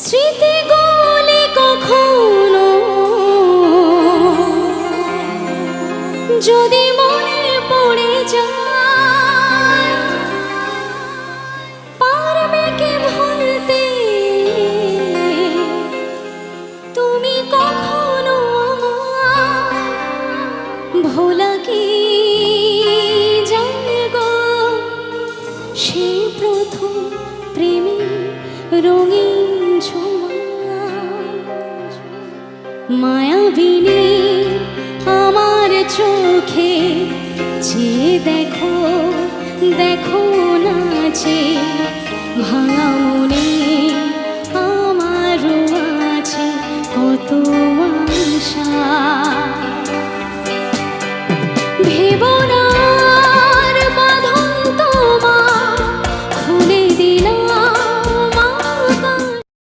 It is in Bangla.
স্মৃতিগুলি কখনো যদি মনে পড়ে যায়, পারবে কি ভুলতে তুমি কখনো আমায়? ভোলা কি যায় গো সে প্রথম প্রেমী রঙিন ছোঁয়া? মায়াবিনী আমার চোখে চেয়ে দেখো, দেখো নাচে ভাঙা